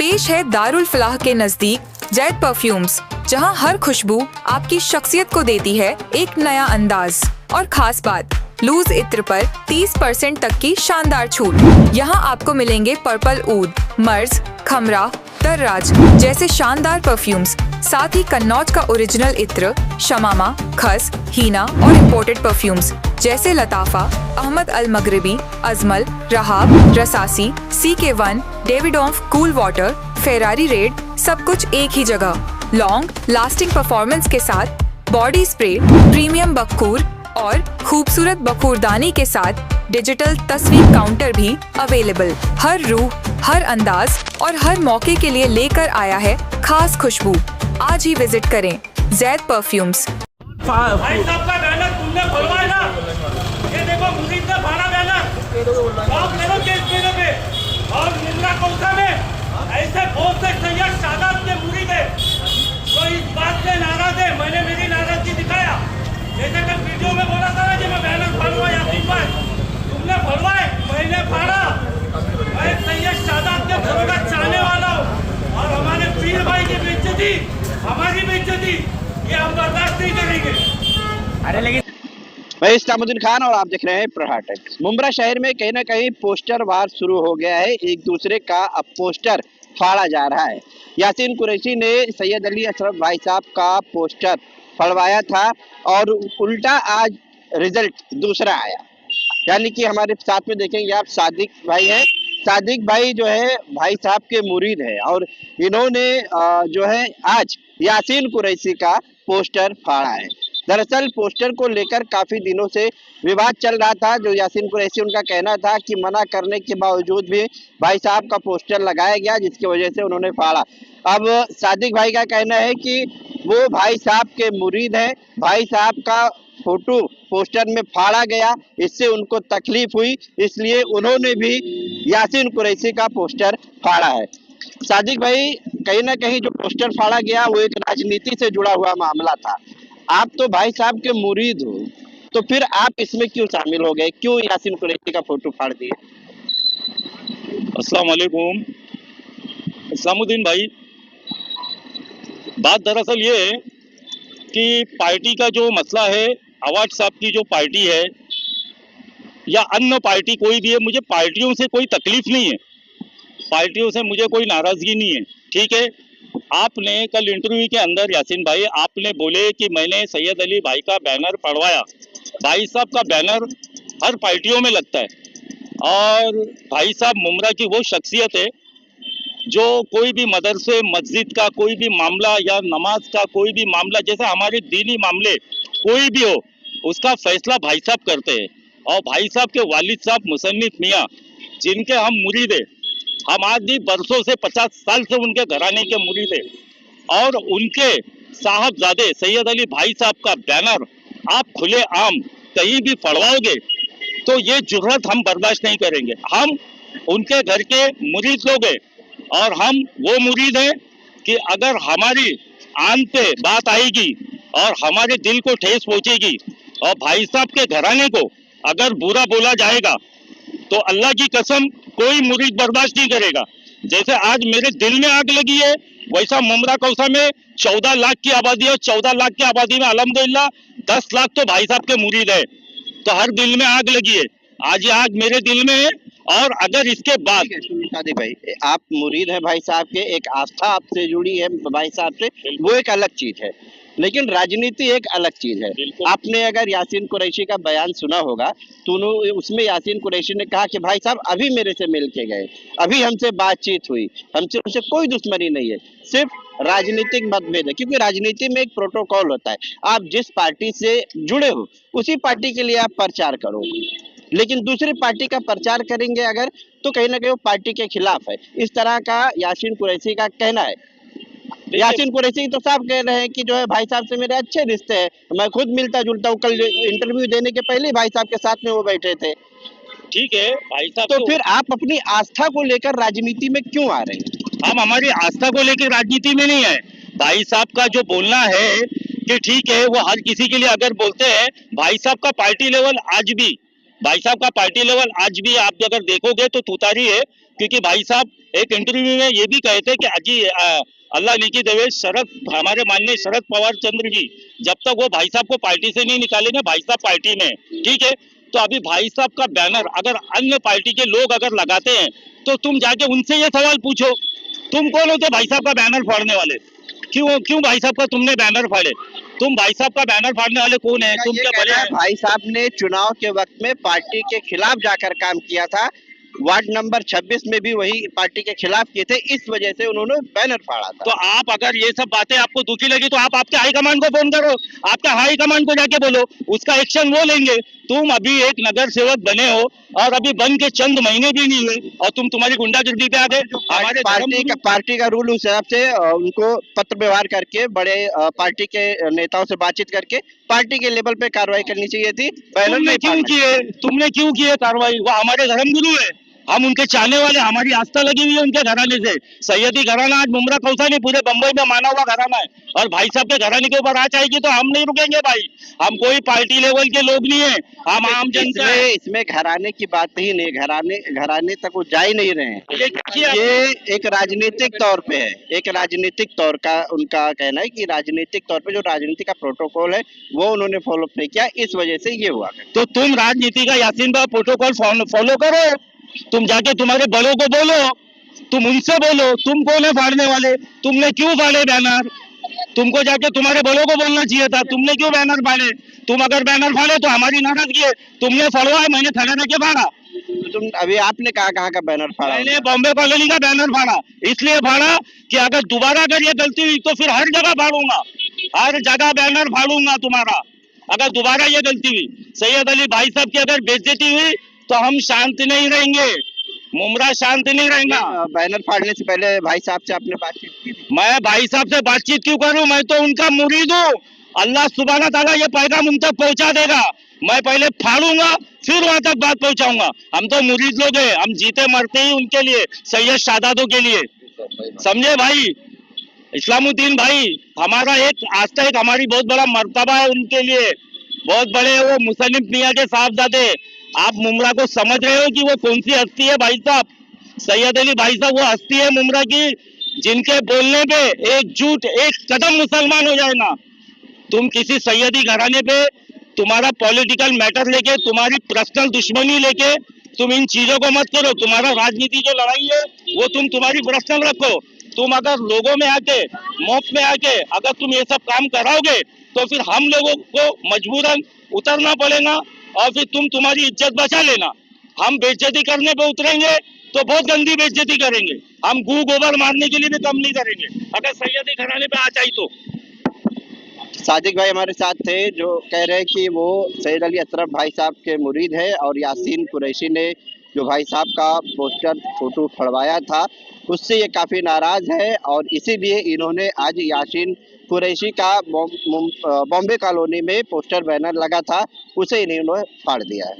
पेश है दारुल फलाह के नजदीक जैद परफ्यूम्स, जहां हर खुशबू आपकी शख्सियत को देती है एक नया अंदाज। और खास बात, लूज इत्र पर 30% तक की शानदार छूट। यहाँ आपको मिलेंगे पर्पल ऊद, मर्ज, खमरा, दर्राज जैसे शानदार परफ्यूम्स, साथ ही कन्नौज का ओरिजिनल इत्र, शमामा, खस, हीना और इम्पोर्टेड परफ्यूम्स जैसे लताफा, अहमद अल मगरिबी, Ajmal, Rahab, रसासी, CK1, Davidoff cool water, Ferrari red, सब कुछ एक ही जगह। लॉन्ग लास्टिंग परफॉर्मेंस के साथ बॉडी स्प्रे, प्रीमियम बखूर और खूबसूरत बखूरदानी के साथ डिजिटल तस्वीर काउंटर भी अवेलेबल। हर रूह, हर अंदाज और हर मौके के लिए लेकर आया है खास खुशबू। आज ही विजिट करें जैद परफ्यूम्स। भाई साहब का बैनर तुमने खुलवाया ना, ये देखो मुरीद ने फाड़ा बैनर, आप ले लो केस मेरे पे। और मुमरा कौसा में ऐसे बहुत से सैयद शादात के मुरीद है तो इस बात से नाराज है। मैंने मेरी नाराजगी दिखाया, जैसे कल वीडियो में बोला था ना कि मैं बैनर फाड़ूंगा यासीन भाई, तुमने फड़वाए, मैंने फाड़ा। मैं सैयद शादात के घरों का चाहने वाला हूँ और हमारे पीर भाई की बेइज्जती, हमारी बेइज्जती ये हम बर्दाश्त नहीं करेंगे। अरे लेकिन मैं इस्लामुद्दीन खान और आप देख रहे हैं प्रहार टाइम्स। मुंब्रा शहर में कहीं ना कहीं पोस्टर वार शुरू हो गया है, एक दूसरे का अब पोस्टर फाड़ा जा रहा है। यासीन कुरैशी ने सैयद अली अशरफ भाई साहब का पोस्टर फड़वाया था और उल्टा आज रिजल्ट दूसरा आया। यानी कि हमारे साथ में देखेंगे आप सादिक भाई हैं। सादिक भाई जो है भाई साहब के मुरीद है और इन्होंने जो है आज यासीन कुरैशी का पोस्टर फाड़ा है। दरअसल पोस्टर को लेकर काफी दिनों से विवाद चल रहा था। जो यासीन कुरैशी, उनका कहना था कि मना करने के बावजूद भी भाई साहब का पोस्टर लगाया गया, जिसकी वजह से उन्होंने फाड़ा। अब सादिक भाई का कहना है कि वो भाई साहब के मुरीद हैं, भाई साहब का फोटो पोस्टर में फाड़ा गया, इससे उनको तकलीफ हुई, इसलिए उन्होंने भी यासीन कुरैशी का पोस्टर फाड़ा है। सादिक भाई, कहीं ना कहीं जो पोस्टर फाड़ा गया वो एक राजनीति से जुड़ा हुआ मामला था। आप तो भाई साहब के मुरीद हो, तो फिर आप इसमें क्यों शामिल हो गए, क्यों यासीन कुरैशी का फोटो फाड़ दिए? अस्सलाम वालेकुम इस्लामुद्दीन भाई, बात दरअसल ये है कि पार्टी का जो मसला है, अवाज साहब की जो पार्टी है या अन्य पार्टी कोई भी है, मुझे पार्टियों से कोई तकलीफ नहीं है, पार्टियों से मुझे कोई नाराजगी नहीं है। ठीक है, आपने कल इंटरव्यू के अंदर यासीन भाई आपने बोले कि मैंने सैयद अली भाई का बैनर पढ़वाया। भाई साहब का बैनर हर पार्टियों में लगता है और भाई साहब मुमरा की वो शख्सियत है जो कोई भी मदरसे मस्जिद का कोई भी मामला या नमाज का कोई भी मामला, जैसे हमारे दीनी मामले कोई भी हो, उसका फैसला भाई साहब करते हैं। और भाई साहब के वालिद साहब मुसन्निफ मियाँ, जिनके हम मुरीद है, हम आज भी बरसों से 50 साल से उनके घराने के मुरीद है और उनके साहबजादे सैयद अली भाई साहब का बैनर आप खुले आम कहीं भी फड़वाओगे तो ये जुर्रत हम बर्दाश्त नहीं करेंगे। हम उनके घर के मुरीद लोग हैं और हम वो मुरीद हैं कि अगर हमारी आन पे बात आएगी और हमारे दिल को ठेस पहुंचेगी और भाई साहब के घराने को अगर बुरा बोला जाएगा तो अल्लाह की कसम कोई मुरीद बर्दाश्त नहीं करेगा। जैसे आज मेरे दिल में आग लगी है, वैसा मुमरा कौसा में 14 लाख की आबादी है और 14 लाख की आबादी में अल्हम्दुलिल्लाह 10 लाख तो भाई साहब के मुरीद है, तो हर दिल में आग लगी है। आज ये आग मेरे दिल में है और अगर इसके बाद सादिक भाई, आप मुरीद हैं भाई साहब के, एक आस्था आपसे जुड़ी है भाई साहब से, वो एक अलग चीज है, लेकिन राजनीति एक अलग चीज है। आपने अगर यासीन कुरैशी का बयान सुना होगा तो उसमें यासीन कुरैशी ने कहा कि भाई साहब अभी मेरे से मिल के गए, अभी हमसे बातचीत हुई, हमसे उनसे कोई दुश्मनी नहीं है, सिर्फ राजनीतिक मतभेद है। क्योंकि राजनीति में एक प्रोटोकॉल होता है, आप जिस पार्टी से जुड़े हो उसी पार्टी के लिए आप प्रचार करो, लेकिन दूसरी पार्टी का प्रचार करेंगे अगर तो कहीं ना कहीं वो पार्टी के खिलाफ है। इस तरह का यासीन कुरैशी का कहना है। यासीन कुरैशी तो साफ कह रहे हैं कि जो है भाई साहब से मेरे अच्छे रिश्ते हैं, मैं खुद मिलता जुलता हूँ, कल इंटरव्यू देने के पहले भाई साहब के साथ में वो बैठे थे। ठीक है भाई साहब, तो फिर आप अपनी आस्था को लेकर राजनीति में क्यों आ रहे हैं? हम हमारी आस्था को लेकर राजनीति में नहीं है। भाई साहब का जो बोलना है कि ठीक है, वो हर किसी के लिए अगर बोलते हैं, भाई साहब का पार्टी लेवल आज भी भाई साहब का पार्टी लेवल आज भी आप अगर देखोगे तो तुतारी है, क्योंकि भाई साहब एक इंटरव्यू में ये भी कहते कि अजी अल्लाह नेकी देवे हमारे माननीय शरद पवार चंद्र जी जब तक वो भाई साहब को पार्टी से नहीं निकालेंगे, भाई साहब पार्टी में, ठीक है। तो अभी भाई साहब का बैनर अगर अन्य पार्टी के लोग अगर लगाते हैं तो तुम जाके उनसे ये सवाल पूछो, तुम कौन होते भाई साहब का बैनर फाड़ने वाले? क्यों भाई साहब का तुमने बैनर फाड़े? तुम भाई साहब का बैनर फाड़ने वाले कौन है? तुम क्या भले? भाई साहब ने चुनाव के वक्त में पार्टी के खिलाफ जाकर काम किया था, वार्ड नंबर 26 में भी वही पार्टी के खिलाफ किए थे, इस वजह से उन्होंने बैनर फाड़ा था। तो आप अगर ये सब बातें आपको दुखी लगी तो आप आपके हाईकमान को फोन करो, आपका हाईकमान को जाके बोलो, उसका एक्शन वो लेंगे। तुम अभी एक नगर सेवक बने हो और अभी बन के चंद महीने भी नहीं हुए और तुम गुंडागर्दी पे आ गए। हमारे पार्टी का रूल उस हिसाब से उनको पत्र व्यवहार करके बड़े पार्टी के नेताओं से बातचीत करके पार्टी के लेवल पे कार्रवाई करनी चाहिए थी। तुमने क्यों किए कार्रवाई? वो हमारे धर्मगुरु है, हम उनके चाहने वाले, हमारी आस्था लगी हुई है उनके घराने से। सैयदी घराना आज मुमरा कौसा नहीं पूरे बंबई में माना हुआ घराना है, और भाई साहब के घराने के ऊपर आँच आएगी तो हम नहीं रुकेंगे भाई। हम कोई पार्टी लेवल के लोग नहीं है, हम आम जनता है। इसमें घराने की बात ही नहीं, घराने तक वो जा ही नहीं रहे हैं। ये एक राजनीतिक तौर पे है, एक राजनीतिक तौर का उनका कहना है कि राजनीतिक तौर पे जो राजनीति का प्रोटोकॉल है वो उन्होंने फॉलो नहीं किया, इस वजह से ये हुआ। तो तुम राजनीति का यासीन भाई प्रोटोकॉल फॉलो करो, तुम जाके तुम्हारे बड़ों को बोलो, तुम उनसे बोलो, तुम कौन है फाड़ने वाले? तुमने क्यों फाड़े बैनर? तुमको जाके तुम्हारे बड़ों को बोलना चाहिए था, तुमने क्यों बैनर फाड़े? तुम अगर बैनर फाड़े तो हमारी नाराजगी है, तुमने फड़वा, मैंने खड़े रह के फाड़ा। तुम अभी आपने कहाँ का बैनर फाड़ा? मैंने बॉम्बे कॉलोनी का बैनर फाड़ा, इसलिए फाड़ा कि अगर दोबारा अगर ये गलती हुई तो फिर हर जगह फाड़ूंगा, हर जगह बैनर फाड़ूंगा तुम्हारा, अगर दोबारा ये गलती हुई। सैयद अली भाई साहब की अगर बेइज्जती हुई तो हम शांत नहीं रहेंगे, मुमरा शांत नहीं रहेगा। बैनर फाड़ने से पहले भाई साहब से आपने बातचीत की थी? मैं भाई साहब से बातचीत क्यों करूं? मैं तो उनका मुरीद हूँ, अल्लाह सुब्हाना ताला ये पैगाम उन तक पहुंचा देगा। मैं पहले फाड़ूंगा फिर वहां तक बात पहुंचाऊंगा। हम तो मुरीद लोग हैं, हम जीते मरते ही उनके लिए, सैयद शादातों के लिए, समझे भाई? इस्लामुद्दीन भाई हमारा एक आस्था, एक हमारी बहुत बड़ा मर्तबा है उनके लिए, बहुत बड़े वो मुसन्निफ मियां के साहबजादे। आप मुमरा को समझ रहे हो कि वो कौन सी हस्ती है भाई साहब? सैयद अली भाई साहब वो हस्ती है मुमरा की, जिनके बोलने पे एक झूठ एक कदम मुसलमान हो जाए ना। तुम किसी सैयदी घराने पे तुम्हारा पॉलिटिकल मैटर लेके, तुम्हारी पर्सनल दुश्मनी लेके तुम इन चीजों को मत करो। तुम्हारा राजनीति जो लड़ाई है वो तुम तुम्हारी पर्सनल रखो। तुम अगर लोगों में आके, मौत में आके अगर तुम ये सब काम कराओगे तो फिर हम लोगों को मजबूरन उतरना पड़ेगा और फिर तुम तुम्हारी इज्जत बचा लेना। हम बेइज्जती करने पे उतरेंगे तो बहुत गंदी बेइज्जती करेंगे, हम गू गोबर मारने के लिए भी कम नहीं करेंगे अगर सैयदी घराने पे आ जाए तो। सादिक भाई हमारे साथ थे जो कह रहे हैं कि वो सैयद अली अशरफ भाई साहब के मुरीद है और यासीन कुरैशी ने जो भाई साहब का पोस्टर फोटो फड़वाया था उससे ये काफ़ी नाराज़ है और इसीलिए इन्होंने आज यासीन कुरैशी का बॉम्बे कॉलोनी में पोस्टर बैनर लगा था उसे इन्होंने फाड़ दिया है।